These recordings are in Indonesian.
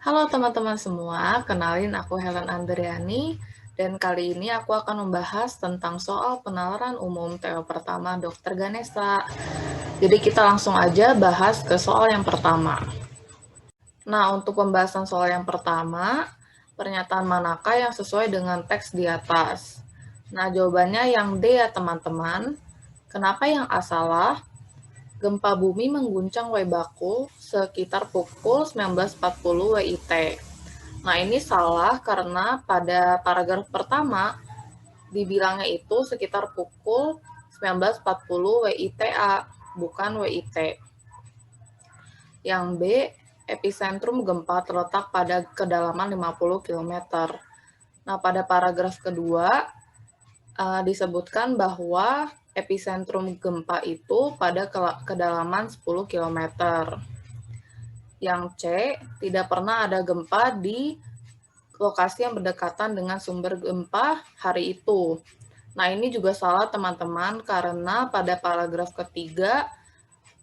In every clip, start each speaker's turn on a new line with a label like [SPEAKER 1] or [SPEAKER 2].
[SPEAKER 1] Halo teman-teman semua, kenalin aku Helen Andriani, dan kali ini aku akan membahas tentang soal penalaran umum TO pertama Dr. Ganesha. Jadi kita langsung aja bahas ke soal yang pertama. Nah, untuk pembahasan soal yang pertama, pernyataan manakah yang sesuai dengan teks di atas? Nah, jawabannya yang D ya teman-teman. Kenapa yang A salah? Gempa bumi mengguncang Waibaku sekitar pukul 19.40 WIT. Nah, ini salah karena pada paragraf pertama dibilangnya itu sekitar pukul 19.40 WITA, bukan WIT. Yang B, epicentrum gempa terletak pada kedalaman 50 km. Nah, pada paragraf kedua disebutkan bahwa epicentrum gempa itu pada kedalaman 10 km. Yang C, tidak pernah ada gempa di lokasi yang berdekatan dengan sumber gempa hari itu. Nah, ini juga salah teman-teman karena pada paragraf ketiga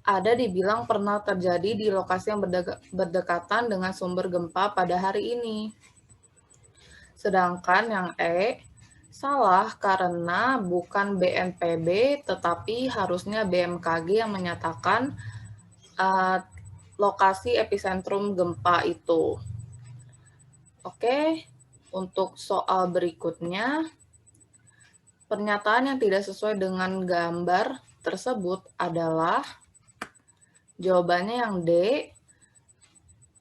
[SPEAKER 1] ada dibilang pernah terjadi di lokasi yang berdekatan dengan sumber gempa pada hari ini. Sedangkan yang E salah karena bukan BNPB tetapi harusnya BMKG yang menyatakan lokasi epicentrum gempa itu. Oke, untuk soal berikutnya, pernyataan yang tidak sesuai dengan gambar tersebut adalah jawabannya yang D.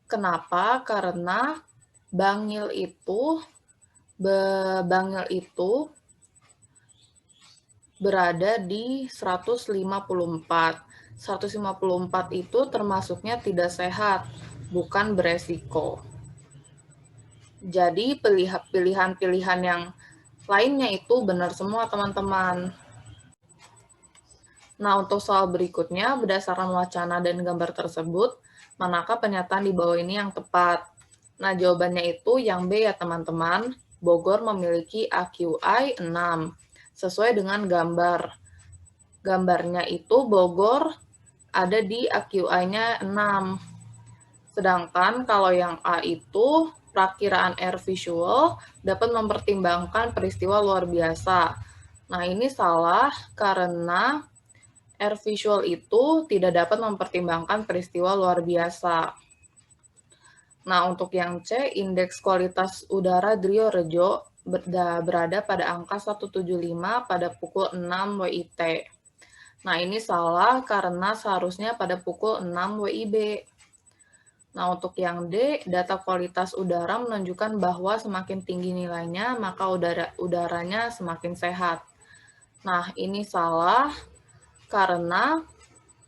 [SPEAKER 1] Kenapa? Karena bangil itu berada di 154. 154 itu termasuknya tidak sehat, bukan beresiko. Jadi pilihan-pilihan yang lainnya itu benar semua teman-teman. Nah, untuk soal berikutnya, berdasarkan wacana dan gambar tersebut, manakah pernyataan di bawah ini yang tepat? Nah, jawabannya itu yang B ya teman-teman. Bogor memiliki AQI 6, sesuai dengan gambar. Gambarnya itu Bogor ada di AQI-nya 6. Sedangkan kalau yang A itu, perakiraan air visual dapat mempertimbangkan peristiwa luar biasa. Nah, ini salah karena air visual itu tidak dapat mempertimbangkan peristiwa luar biasa. Nah, untuk yang C, indeks kualitas udara Driorejo berada pada angka 175 pada pukul 6 WIT. Nah, ini salah karena seharusnya pada pukul 6 WIB. Nah, untuk yang D, data kualitas udara menunjukkan bahwa semakin tinggi nilainya, maka udaranya semakin sehat. Nah, ini salah karena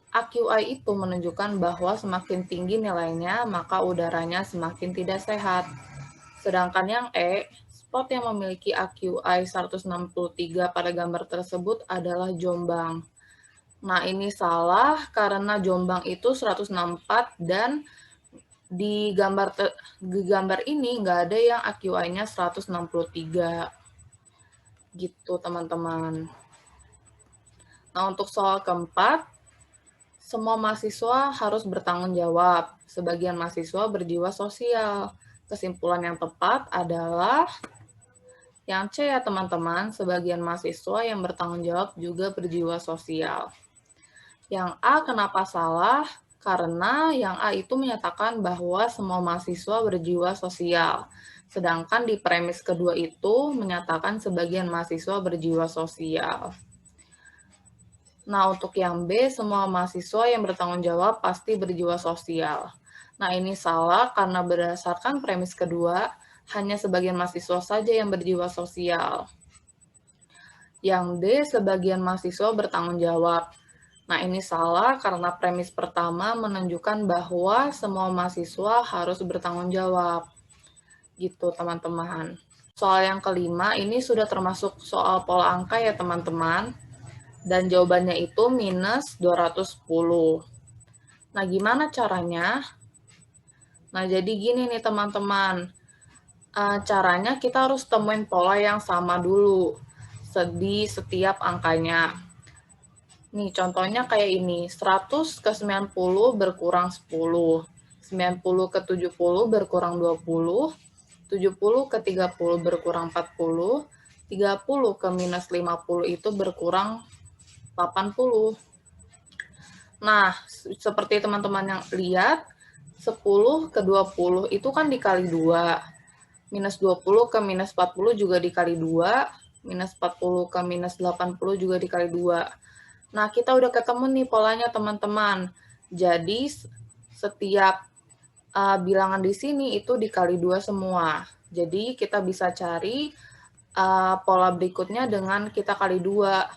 [SPEAKER 1] AQI itu menunjukkan bahwa semakin tinggi nilainya, maka udaranya semakin tidak sehat. Sedangkan yang E, spot yang memiliki AQI 163 pada gambar tersebut adalah Jombang. Nah, ini salah karena Jombang itu 164 dan di gambar ini nggak ada yang AQI-nya 163. Gitu, teman-teman. Nah, untuk soal keempat, semua mahasiswa harus bertanggung jawab. Sebagian mahasiswa berjiwa sosial. Kesimpulan yang tepat adalah yang C ya teman-teman, sebagian mahasiswa yang bertanggung jawab juga berjiwa sosial. Yang A kenapa salah? Karena yang A itu menyatakan bahwa semua mahasiswa berjiwa sosial. Sedangkan di premis kedua itu menyatakan sebagian mahasiswa berjiwa sosial. Nah, untuk yang B, semua mahasiswa yang bertanggung jawab pasti berjiwa sosial. Nah, ini salah karena berdasarkan premis kedua, hanya sebagian mahasiswa saja yang berjiwa sosial. Yang D, sebagian mahasiswa bertanggung jawab. Nah, ini salah karena premis pertama menunjukkan bahwa semua mahasiswa harus bertanggung jawab. Gitu, teman-teman. Soal yang kelima, ini sudah termasuk soal pola angka ya, teman-teman. Dan jawabannya itu minus 210. Nah, gimana caranya? Nah, jadi gini nih teman-teman. Caranya kita harus temuin pola yang sama dulu di setiap angkanya. Nih, contohnya kayak ini. 100 ke 90 berkurang 10. 90 ke 70 berkurang 20, 70 ke 30 berkurang 40, 30 ke minus 50 itu berkurang 80. Nah, seperti teman-teman yang lihat, 10 ke 20 itu kan dikali 2. Minus 20 ke minus 40 juga dikali 2. Minus 40 ke minus 80 juga dikali 2. Nah, kita udah ketemu nih polanya, teman-teman. Jadi, setiap bilangan di sini itu dikali 2 semua. Jadi, kita bisa cari pola berikutnya dengan kita kali 2.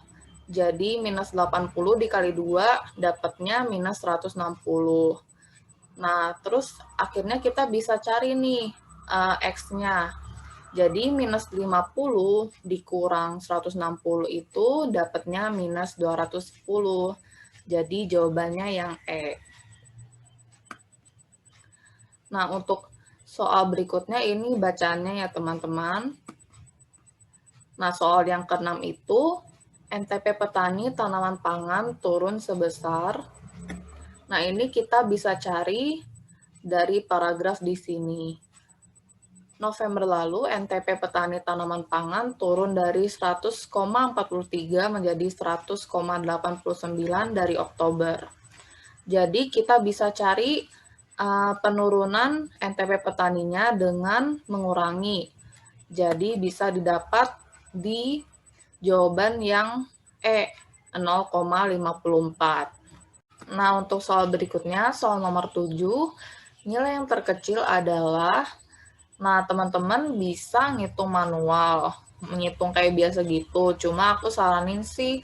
[SPEAKER 1] Jadi, minus 80 dikali 2, dapatnya minus 160. Nah, terus akhirnya kita bisa cari nih X-nya. Jadi, minus 50 dikurang 160 itu dapatnya minus 210. Jadi, jawabannya yang E. Nah, untuk soal berikutnya ini bacaannya ya, teman-teman. Nah, soal yang ke-6 itu, NTP petani tanaman pangan turun sebesar. Nah, ini kita bisa cari dari paragraf di sini. November lalu, NTP petani tanaman pangan turun dari 100,43 menjadi 100,89 dari Oktober. Jadi, kita bisa cari penurunan NTP petaninya dengan mengurangi. Jadi, bisa didapat di jawaban yang E, 0,54. Nah, untuk soal berikutnya, soal nomor 7, nilai yang terkecil adalah, nah teman-teman bisa ngitung manual, menghitung kayak biasa gitu, cuma aku saranin sih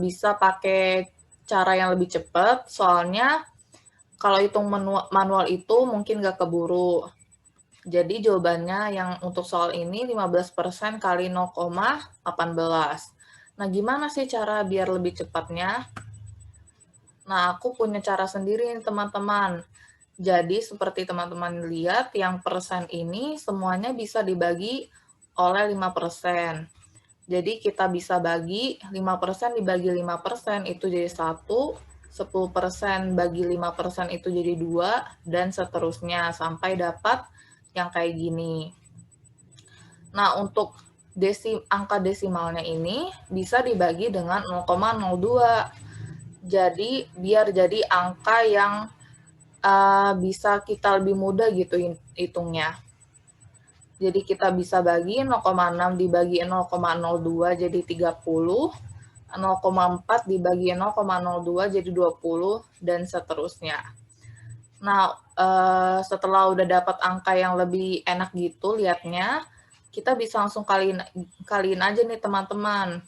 [SPEAKER 1] bisa pakai cara yang lebih cepat, soalnya kalau hitung manual itu mungkin nggak keburu. Jadi jawabannya yang untuk soal ini 15% kali 0,18. Nah, gimana sih cara biar lebih cepatnya? Nah, aku punya cara sendiri nih, teman-teman. Jadi, seperti teman-teman lihat, yang persen ini semuanya bisa dibagi oleh 5%. Jadi, kita bisa bagi 5% dibagi 5% itu jadi 1, 10% bagi 5% itu jadi 2, dan seterusnya sampai dapat yang kayak gini. Nah, untuk angka desimalnya ini bisa dibagi dengan 0,02. Jadi, biar jadi angka yang bisa kita lebih mudah gitu hitungnya. Jadi, kita bisa bagi 0,6 dibagi 0,02 jadi 30, 0,4 dibagi 0,02 jadi 20, dan seterusnya. Nah, setelah udah dapat angka yang lebih enak gitu lihatnya, kita bisa langsung kaliin aja nih teman-teman.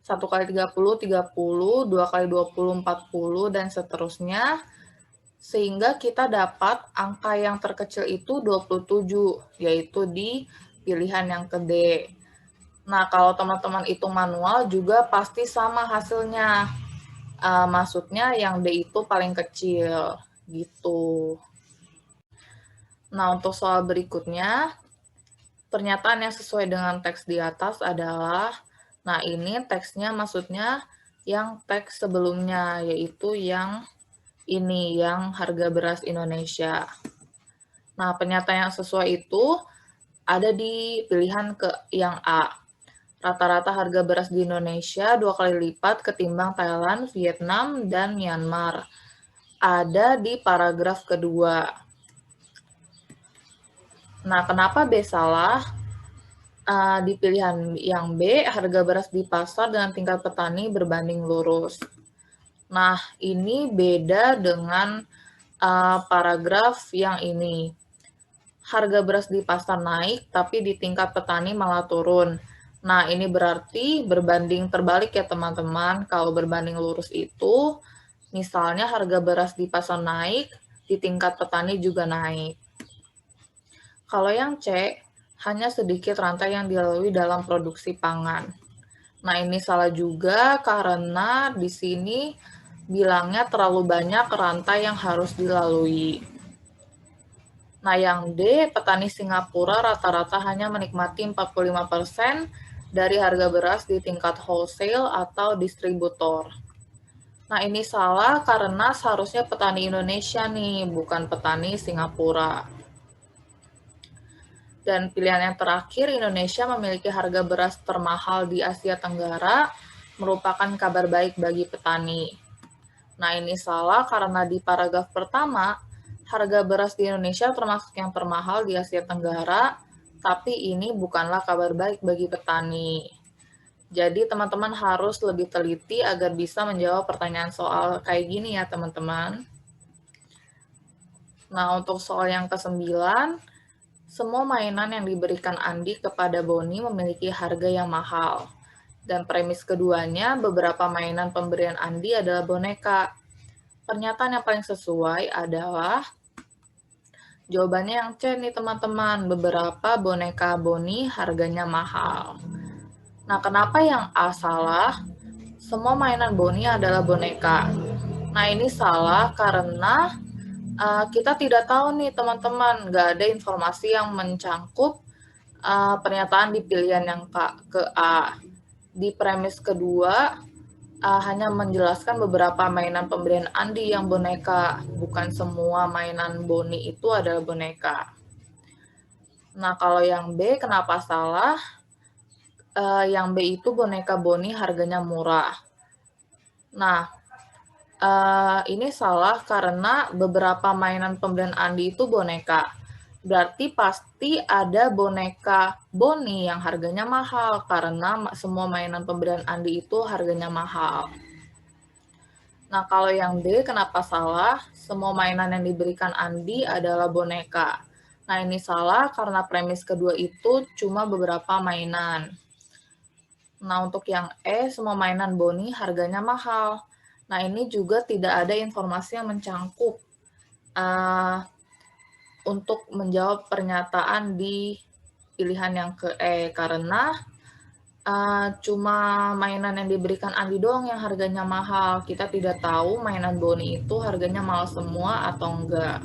[SPEAKER 1] 1 kali 30, 30, 2 kali 20, 40, dan seterusnya. Sehingga kita dapat angka yang terkecil itu 27, yaitu di pilihan yang ke D. Nah, kalau teman-teman hitung manual juga pasti sama hasilnya. Maksudnya yang D itu paling kecil. Gitu. Nah, untuk soal berikutnya, pernyataan yang sesuai dengan teks di atas adalah, nah ini teksnya maksudnya yang teks sebelumnya, yaitu yang ini, yang harga beras Indonesia. Nah, pernyataan yang sesuai itu ada di pilihan ke yang A. Rata-rata harga beras di Indonesia 2 kali lipat ketimbang Thailand, Vietnam, dan Myanmar. Ada di paragraf kedua. Nah, kenapa B salah? Di pilihan yang B, harga beras di pasar dengan tingkat petani berbanding lurus. Nah, ini beda dengan paragraf yang ini. Harga beras di pasar naik, tapi di tingkat petani malah turun. Nah, ini berarti berbanding terbalik ya teman-teman. Kalau berbanding lurus itu, misalnya harga beras di pasar naik, di tingkat petani juga naik. Kalau yang C, hanya sedikit rantai yang dilalui dalam produksi pangan. Nah, ini salah juga karena di sini bilangnya terlalu banyak rantai yang harus dilalui. Nah, yang D, petani Singapura rata-rata hanya menikmati 45% dari harga beras di tingkat wholesale atau distributor. Nah, ini salah karena seharusnya petani Indonesia nih, bukan petani Singapura. Dan pilihan yang terakhir, Indonesia memiliki harga beras termahal di Asia Tenggara, merupakan kabar baik bagi petani. Nah, ini salah karena di paragraf pertama, harga beras di Indonesia termasuk yang termahal di Asia Tenggara, tapi ini bukanlah kabar baik bagi petani. Jadi teman-teman harus lebih teliti agar bisa menjawab pertanyaan soal kayak gini ya teman-teman. Nah, untuk soal yang ke-9, semua mainan yang diberikan Andi kepada Boni memiliki harga yang mahal. Dan premis keduanya, beberapa mainan pemberian Andi adalah boneka. Pernyataan yang paling sesuai adalah jawabannya yang C nih teman-teman. Beberapa boneka Boni harganya mahal. Nah, kenapa yang A salah? Semua mainan Boni adalah boneka. Nah, ini salah karena kita tidak tahu nih teman-teman, nggak ada informasi yang mencangkup pernyataan di pilihan yang ke A. Di premis kedua, hanya menjelaskan beberapa mainan pemberian Andi yang boneka, bukan semua mainan Boni itu adalah boneka. Nah, kalau yang B, kenapa salah? Yang B itu boneka Boni harganya murah. Nah, ini salah karena beberapa mainan pemberian Andi itu boneka. Berarti pasti ada boneka Boni yang harganya mahal karena semua mainan pemberian Andi itu harganya mahal. Nah, kalau yang D, kenapa salah? Semua mainan yang diberikan Andi adalah boneka. Nah, ini salah karena premis kedua itu cuma beberapa mainan. Nah, untuk yang E, semua mainan Boni harganya mahal. Nah, ini juga tidak ada informasi yang mencangkup untuk menjawab pernyataan di pilihan yang ke E, karena cuma mainan yang diberikan Andi doang yang harganya mahal. Kita tidak tahu mainan Boni itu harganya mahal semua atau enggak.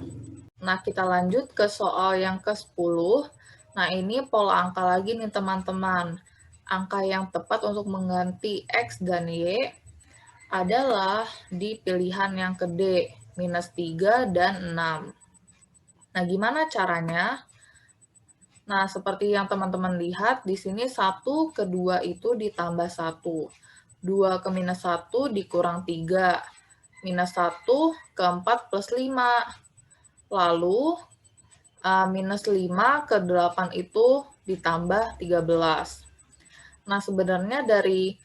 [SPEAKER 1] Nah, kita lanjut ke soal yang ke-10. Nah, ini pola angka lagi nih teman-teman. Angka yang tepat untuk mengganti X dan Y adalah di pilihan yang ke D, minus 3 dan 6. Nah, gimana caranya? Nah, seperti yang teman-teman lihat, di sini 1 ke 2 itu ditambah 1. 2 ke minus 1 dikurang 3. Minus 1 ke 4 plus 5. Lalu, minus 5 ke 8 itu ditambah 13. Nah, sebenarnya dari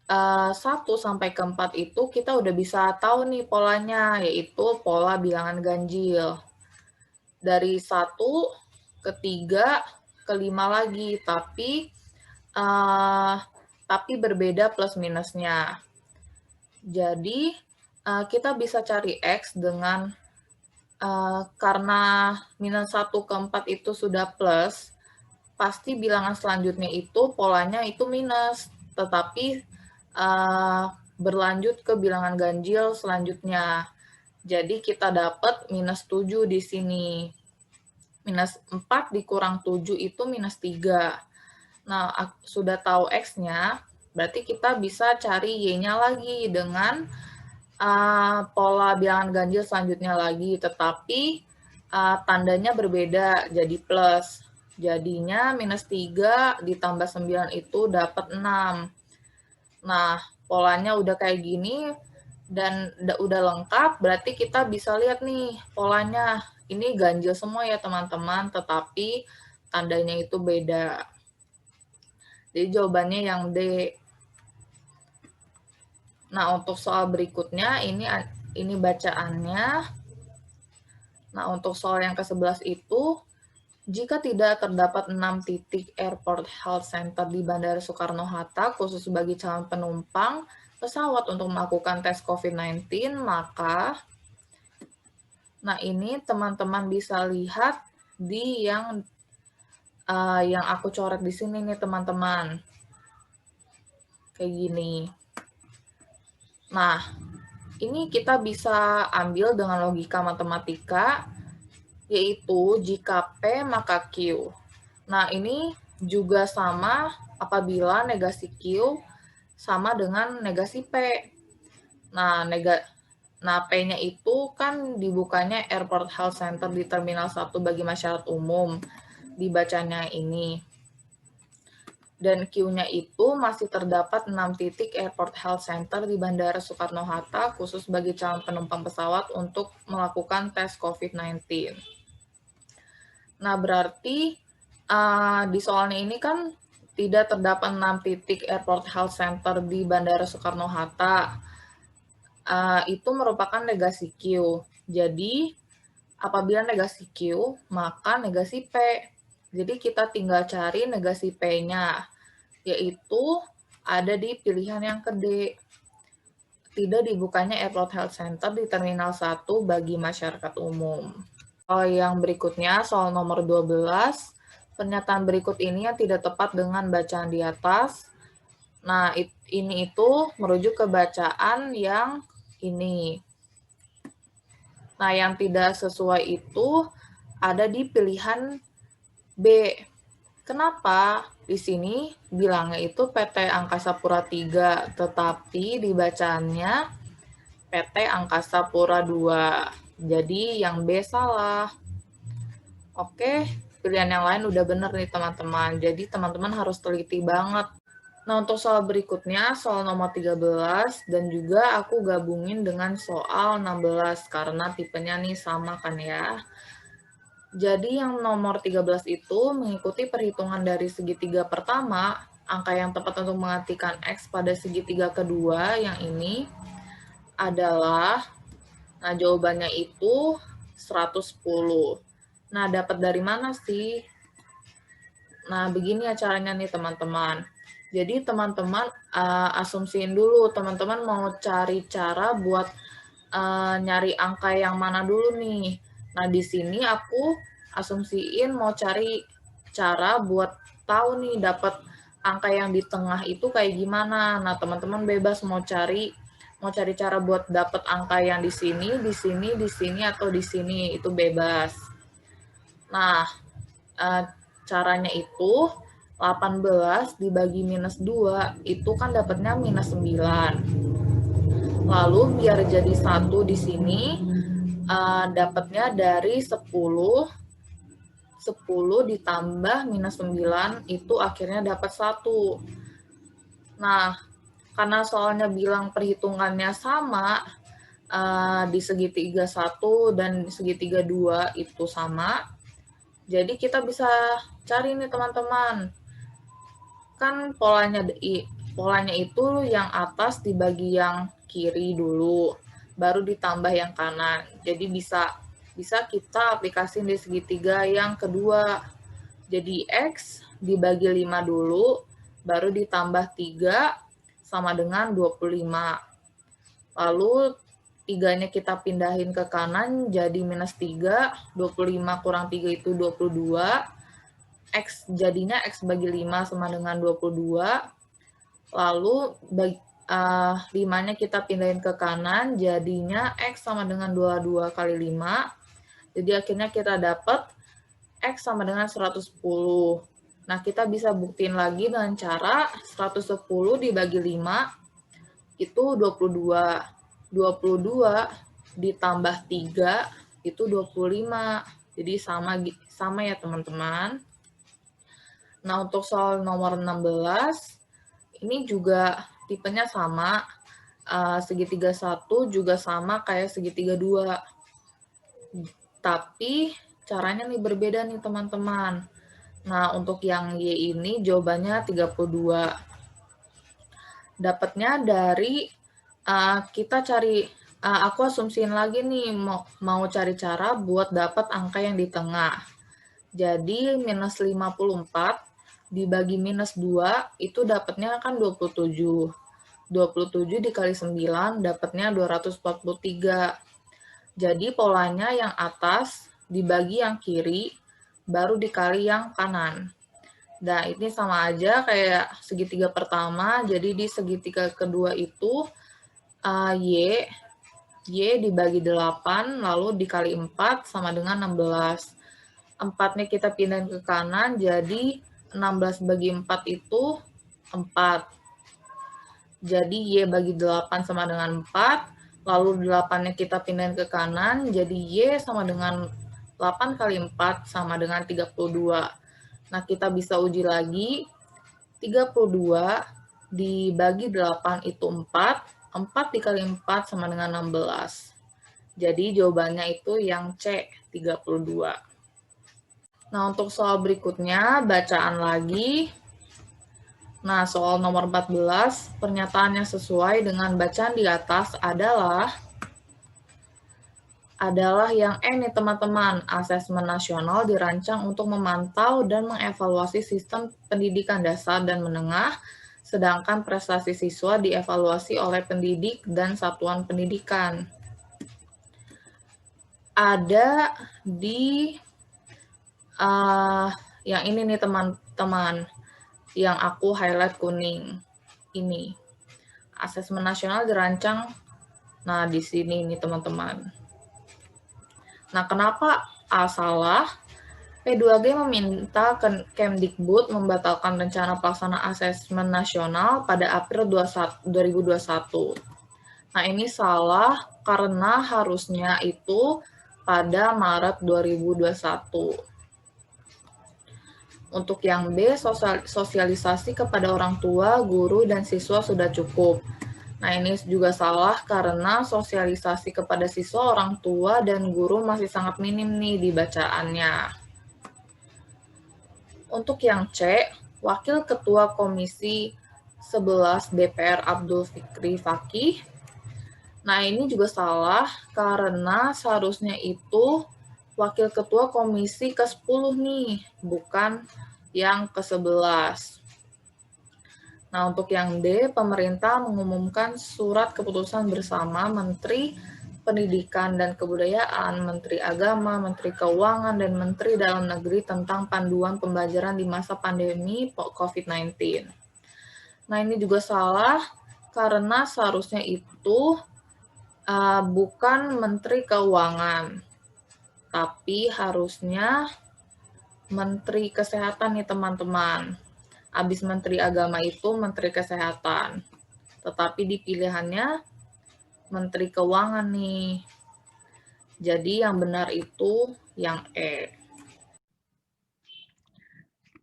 [SPEAKER 1] 1 sampai ke 4 itu kita udah bisa tahu nih polanya, yaitu pola bilangan ganjil. Dari 1 ke 3 ke 5 lagi, tapi berbeda plus minusnya. Jadi, kita bisa cari X dengan karena minus 1 ke 4 itu sudah plus, pasti bilangan selanjutnya itu polanya itu minus, tetapi berlanjut ke bilangan ganjil selanjutnya. Jadi kita dapat minus 7 di sini. Minus 4 dikurang 7 itu minus 3. Nah, sudah tahu X-nya, berarti kita bisa cari Y-nya lagi dengan pola bilangan ganjil selanjutnya lagi, tetapi tandanya berbeda, jadi plus. Jadinya minus 3 ditambah 9 itu dapat 6. Nah, polanya udah kayak gini, dan udah lengkap, berarti kita bisa lihat nih polanya. Ini ganjil semua ya teman-teman, tetapi tandanya itu beda. Jadi jawabannya yang D. Nah, untuk soal berikutnya, ini bacaannya. Nah, untuk soal yang ke-11 itu, jika tidak terdapat 6 titik airport health center di Bandara Soekarno-Hatta, khusus bagi calon penumpang pesawat untuk melakukan tes COVID-19, maka, nah ini teman-teman bisa lihat di yang aku coret di sini nih teman-teman. Kayak gini. Nah, ini kita bisa ambil dengan logika matematika, yaitu jika P maka Q. Nah, ini juga sama apabila negasi Q sama dengan negasi P. Nah, P-nya itu kan dibukanya Airport Health Center di Terminal 1 bagi masyarakat umum, dibacanya ini. Dan Q-nya itu masih terdapat 6 titik Airport Health Center di Bandara Soekarno-Hatta khusus bagi calon penumpang pesawat untuk melakukan tes COVID-19. Nah, berarti di soalnya ini kan tidak terdapat 6 titik Airport Health Center di Bandara Soekarno-Hatta. Itu merupakan negasi Q. Jadi, apabila negasi Q, maka negasi P. Jadi, kita tinggal cari negasi P-nya, yaitu ada di pilihan yang ke D. Tidak dibukanya Airport Health Center di Terminal 1 bagi masyarakat umum. Yang berikutnya, soal nomor 12. Pernyataan berikut ini yang tidak tepat dengan bacaan di atas. Nah, ini itu merujuk ke bacaan yang ini. Nah, yang tidak sesuai itu ada di pilihan B. Kenapa? Di sini bilangnya itu PT Angkasa Pura III, tetapi dibacaannya PT Angkasa Pura II. Jadi yang B salah. Oke, pilihan yang lain udah bener nih teman-teman. Jadi teman-teman harus teliti banget. Nah, untuk soal berikutnya, soal nomor 13, dan juga aku gabungin dengan soal 16, karena tipenya nih sama kan ya. Jadi yang nomor 13 itu mengikuti perhitungan dari segitiga pertama, angka yang tepat untuk mengartikan X pada segitiga kedua, yang ini adalah, nah jawabannya itu 110. Nah, dapat dari mana sih? Nah, begini ya caranya nih teman-teman. Jadi teman-teman asumsiin dulu, teman-teman mau cari cara buat nyari angka yang mana dulu nih. Nah, di sini aku asumsiin mau cari cara buat tahu nih dapat angka yang di tengah itu kayak gimana. Nah, teman-teman bebas mau cari cara buat dapat angka yang di sini, di sini, di sini atau di sini, itu bebas. Nah, caranya itu 18 dibagi minus 2 itu kan dapatnya minus 9. Lalu biar jadi 1 di sini dapatnya dari 10 ditambah minus 9 itu akhirnya dapat 1. Nah, karena soalnya bilang perhitungannya sama, di segitiga 1 dan segitiga 2 itu sama, jadi kita bisa cari nih teman-teman. Kan polanya itu yang atas dibagi yang kiri dulu, baru ditambah yang kanan. Jadi bisa kita aplikasiin di segitiga yang kedua. Jadi X dibagi 5 dulu, baru ditambah 3 sama dengan 25. Lalu 3-nya kita pindahin ke kanan jadi minus 3, 25 kurang 3 itu 22, X jadinya X bagi 5 sama dengan 22, lalu 5-nya kita pindahin ke kanan, jadinya X sama dengan 22 kali 5, jadi akhirnya kita dapat X sama dengan 110. Nah, kita bisa buktiin lagi dengan cara 110 dibagi 5, itu 22. 22 ditambah 3 itu 25. Jadi sama ya teman-teman. Nah, untuk soal nomor 16 ini juga tipenya sama. Segitiga 1 juga sama kayak segitiga 2. Tapi caranya nih berbeda nih teman-teman. Nah, untuk yang Y ini jawabannya 32. Dapatnya dari kita cari, aku asumsiin lagi nih mau cari cara buat dapat angka yang di tengah. Jadi minus 54 dibagi minus 2 itu dapatnya kan 27. 27 dikali 9 dapatnya 243. Jadi polanya yang atas dibagi yang kiri baru dikali yang kanan. Nah, ini sama aja kayak segitiga pertama, jadi di segitiga kedua itu Y dibagi 8, lalu dikali 4 sama dengan 16. 4-nya kita pindahin ke kanan, jadi 16 bagi 4 itu 4. Jadi Y bagi 8 sama dengan 4, lalu 8-nya kita pindahin ke kanan, jadi Y sama dengan 8 kali 4 sama dengan 32. Nah, kita bisa uji lagi, 32 dibagi 8 itu 4, 4 dikali 4 sama dengan 16. Jadi jawabannya itu yang C, 32. Nah, untuk soal berikutnya, bacaan lagi. Nah, soal nomor 14, pernyataan yang sesuai dengan bacaan di atas adalah yang nih teman-teman. Asesmen nasional dirancang untuk memantau dan mengevaluasi sistem pendidikan dasar dan menengah, sedangkan prestasi siswa dievaluasi oleh pendidik dan satuan pendidikan. Ada di yang ini nih teman-teman, yang aku highlight kuning ini. Asesmen nasional dirancang, nah di sini nih teman-teman. Nah, kenapa A salah? P2G meminta Kemdikbud membatalkan rencana pelaksana asesmen nasional pada April 2021. Nah, ini salah karena harusnya itu pada Maret 2021. Untuk yang B, sosialisasi kepada orang tua, guru, dan siswa sudah cukup. Nah, ini juga salah karena sosialisasi kepada siswa, orang tua, dan guru masih sangat minim nih di bacaannya. Untuk yang C, Wakil Ketua Komisi 11 DPR Abdul Fikri Fakih. Nah, ini juga salah karena seharusnya itu Wakil Ketua Komisi ke-10 nih, bukan yang ke-11. Nah, untuk yang D, pemerintah mengumumkan surat keputusan bersama Menteri Pendidikan dan Kebudayaan, Menteri Agama, Menteri Keuangan, dan Menteri Dalam Negeri tentang panduan pembelajaran di masa pandemi COVID-19. Nah, ini juga salah karena seharusnya itu bukan Menteri Keuangan, tapi harusnya Menteri Kesehatan nih teman-teman. Habis Menteri Agama itu Menteri Kesehatan. Tetapi di pilihannya Menteri Keuangan nih. Jadi yang benar itu yang E.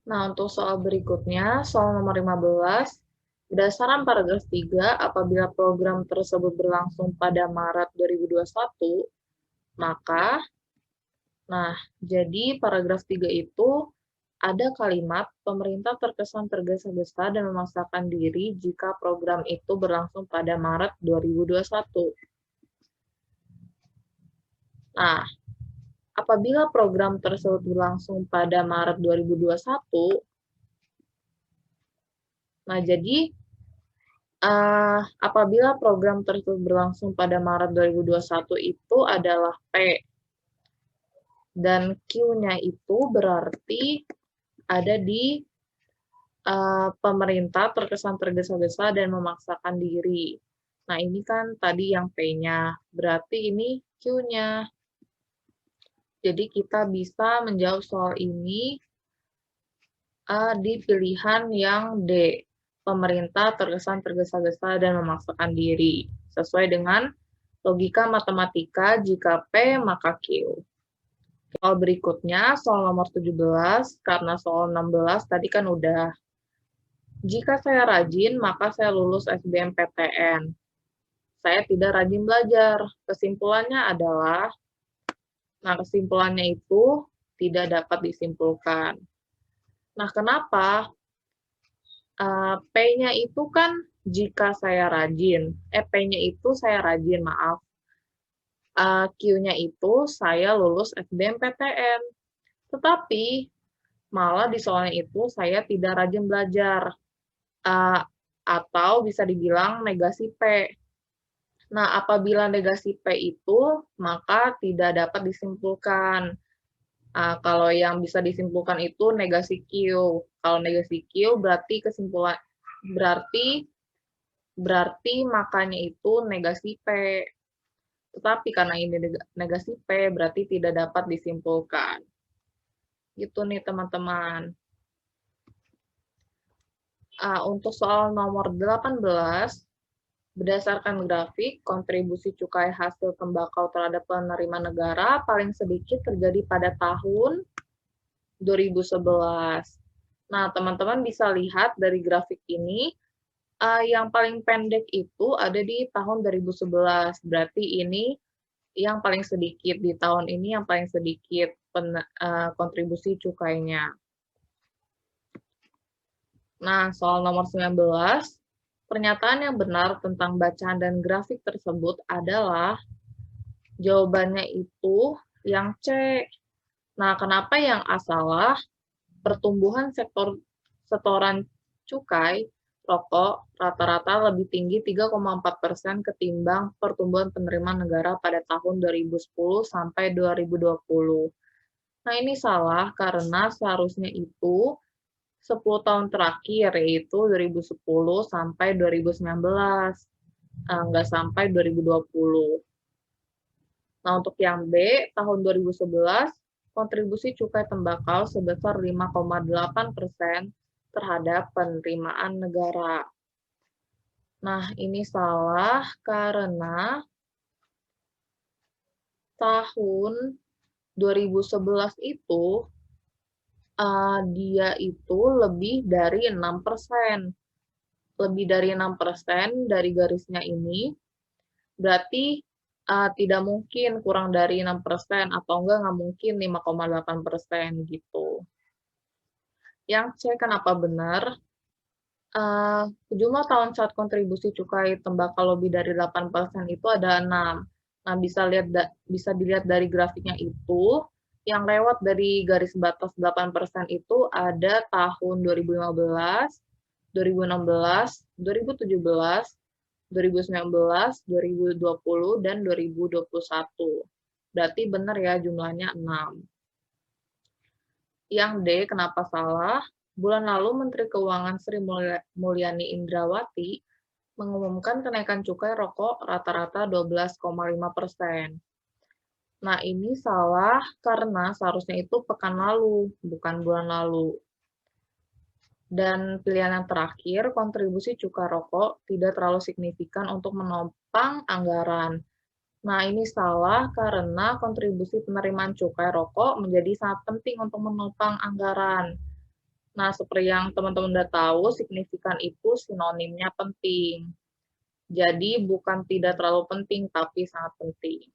[SPEAKER 1] Nah, untuk soal berikutnya, soal nomor 15, berdasarkan paragraf 3, apabila program tersebut berlangsung pada Maret 2021, maka, nah, jadi paragraf 3 itu ada kalimat pemerintah terkesan tergesa-gesa dan memaksakan diri jika program itu berlangsung pada Maret 2021. Nah, apabila program tersebut berlangsung pada Maret 2021, nah jadi apabila program tersebut berlangsung pada Maret 2021 itu adalah P. Dan Q-nya itu berarti ada di pemerintah terkesan tergesa-gesa dan memaksakan diri. Nah, ini kan tadi yang P-nya. Berarti ini Q-nya. Jadi kita bisa menjawab soal ini di pilihan yang D. Pemerintah terkesan tergesa-gesa dan memaksakan diri. Sesuai dengan logika matematika, jika P maka Q. Soal berikutnya, soal nomor 17, karena soal 16 tadi kan udah. Jika saya rajin, maka saya lulus SBMPTN. Saya tidak rajin belajar. Kesimpulannya adalah, nah kesimpulannya itu tidak dapat disimpulkan. Nah, kenapa? P-nya itu kan jika saya rajin. P-nya itu saya rajin, maaf. Q-nya itu saya lulus SBMPTN. Tetapi malah di soalnya itu saya tidak rajin belajar. Atau bisa dibilang negasi P. Nah, apabila negasi P itu, maka tidak dapat disimpulkan. Kalau yang bisa disimpulkan itu negasi Q. Kalau negasi Q berarti kesimpulan berarti makanya itu negasi P. Tetapi karena ini negasi P berarti tidak dapat disimpulkan. Gitu nih teman-teman. Untuk soal nomor 18, berdasarkan grafik, kontribusi cukai hasil tembakau terhadap penerimaan negara paling sedikit terjadi pada tahun 2011. Nah, teman-teman bisa lihat dari grafik ini, yang paling pendek itu ada di tahun 2011. Berarti ini yang paling sedikit, di tahun ini yang paling sedikit kontribusi cukainya. Nah, soal nomor 19, pernyataan yang benar tentang bacaan dan grafik tersebut adalah jawabannya itu yang C. Nah, kenapa yang A salah? Pertumbuhan sektor setoran cukai rokok rata-rata lebih tinggi 3,4% ketimbang pertumbuhan penerimaan negara pada tahun 2010 sampai 2020. Nah, ini salah karena seharusnya itu 10 tahun terakhir, yaitu 2010 sampai 2019, nggak sampai 2020. Nah, untuk yang B, tahun 2011, kontribusi cukai tembakau sebesar 5,8% terhadap penerimaan negara. Nah, ini salah karena tahun 2011 itu dia itu lebih dari 6%. Lebih dari 6% dari garisnya ini, berarti tidak mungkin kurang dari 6% atau nggak mungkin 5,8% gitu. Yang C kenapa benar? Jumlah tahun saat kontribusi cukai tembakau lebih dari 8% itu ada 6. Nah, bisa dilihat dari grafiknya itu, yang lewat dari garis batas 8% itu ada tahun 2015, 2016, 2017, 2019, 2020, dan 2021. Berarti benar ya jumlahnya 6. Yang D, kenapa salah? Bulan lalu Menteri Keuangan Sri Mulyani Indrawati mengumumkan kenaikan cukai rokok rata-rata 12,5%. Nah, ini salah karena seharusnya itu pekan lalu, bukan bulan lalu. Dan pilihan yang terakhir, kontribusi cukai rokok tidak terlalu signifikan untuk menopang anggaran. Nah, ini salah karena kontribusi penerimaan cukai rokok menjadi sangat penting untuk menopang anggaran. Nah, seperti yang teman-teman udah tahu, signifikan itu sinonimnya penting. Jadi, bukan tidak terlalu penting, tapi sangat penting.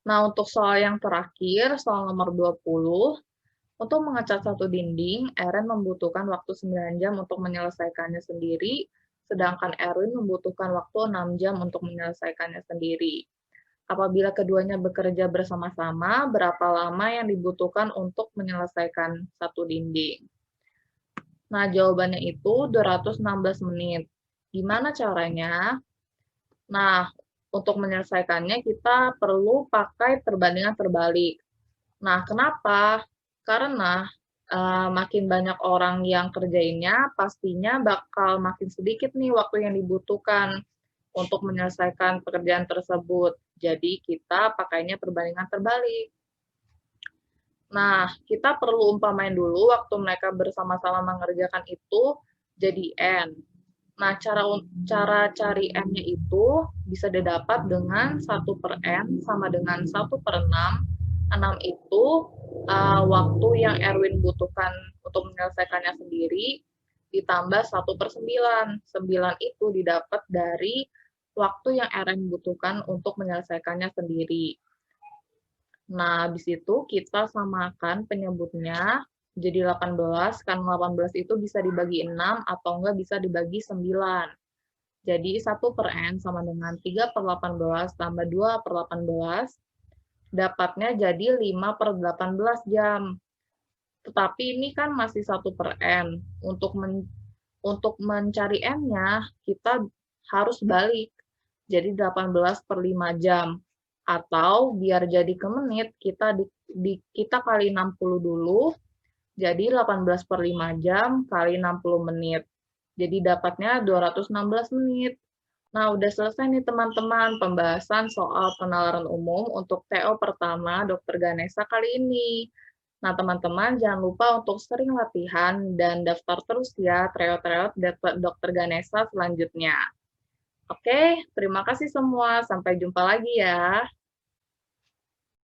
[SPEAKER 1] Nah, untuk soal yang terakhir, soal nomor 20, untuk mengecat satu dinding, Eren membutuhkan waktu 9 jam untuk menyelesaikannya sendiri, sedangkan Erwin membutuhkan waktu 6 jam untuk menyelesaikannya sendiri. Apabila keduanya bekerja bersama-sama, berapa lama yang dibutuhkan untuk menyelesaikan satu dinding? Nah, jawabannya itu 216 menit. Gimana caranya? Nah, untuk menyelesaikannya kita perlu pakai perbandingan terbalik. Nah, kenapa? Karena makin banyak orang yang kerjainnya, pastinya bakal makin sedikit nih waktu yang dibutuhkan untuk menyelesaikan pekerjaan tersebut. Jadi, kita pakainya perbandingan terbalik. Nah, kita perlu umpamain dulu waktu mereka bersama-sama mengerjakan itu jadi N. Nah, cara cari N-nya itu bisa didapat dengan 1/N sama dengan 1/6. 6 itu waktu yang Erwin butuhkan untuk menyelesaikannya sendiri, ditambah 1/9. 9 itu didapat dari waktu yang Eren butuhkan untuk menyelesaikannya sendiri. Nah, habis itu kita samakan penyebutnya jadi 18, kan 18 itu bisa dibagi 6 atau enggak bisa dibagi 9. Jadi 1/N sama dengan 3/18 tambah 2/18, dapatnya jadi 5/18 jam. Tetapi ini kan masih 1/N. Untuk mencari N-nya, kita harus balik. Jadi 18/5 jam. Atau biar jadi ke menit, kita kali 60 dulu, jadi 18/5 jam kali 60 menit. Jadi dapatnya 216 menit. Nah, udah selesai nih teman-teman pembahasan soal penalaran umum untuk TO pertama Dr. Ganesha kali ini. Nah, teman-teman jangan lupa untuk sering latihan dan daftar terus ya tryout-tryout Dokter Ganesha selanjutnya. Oke, terima kasih semua. Sampai jumpa lagi ya.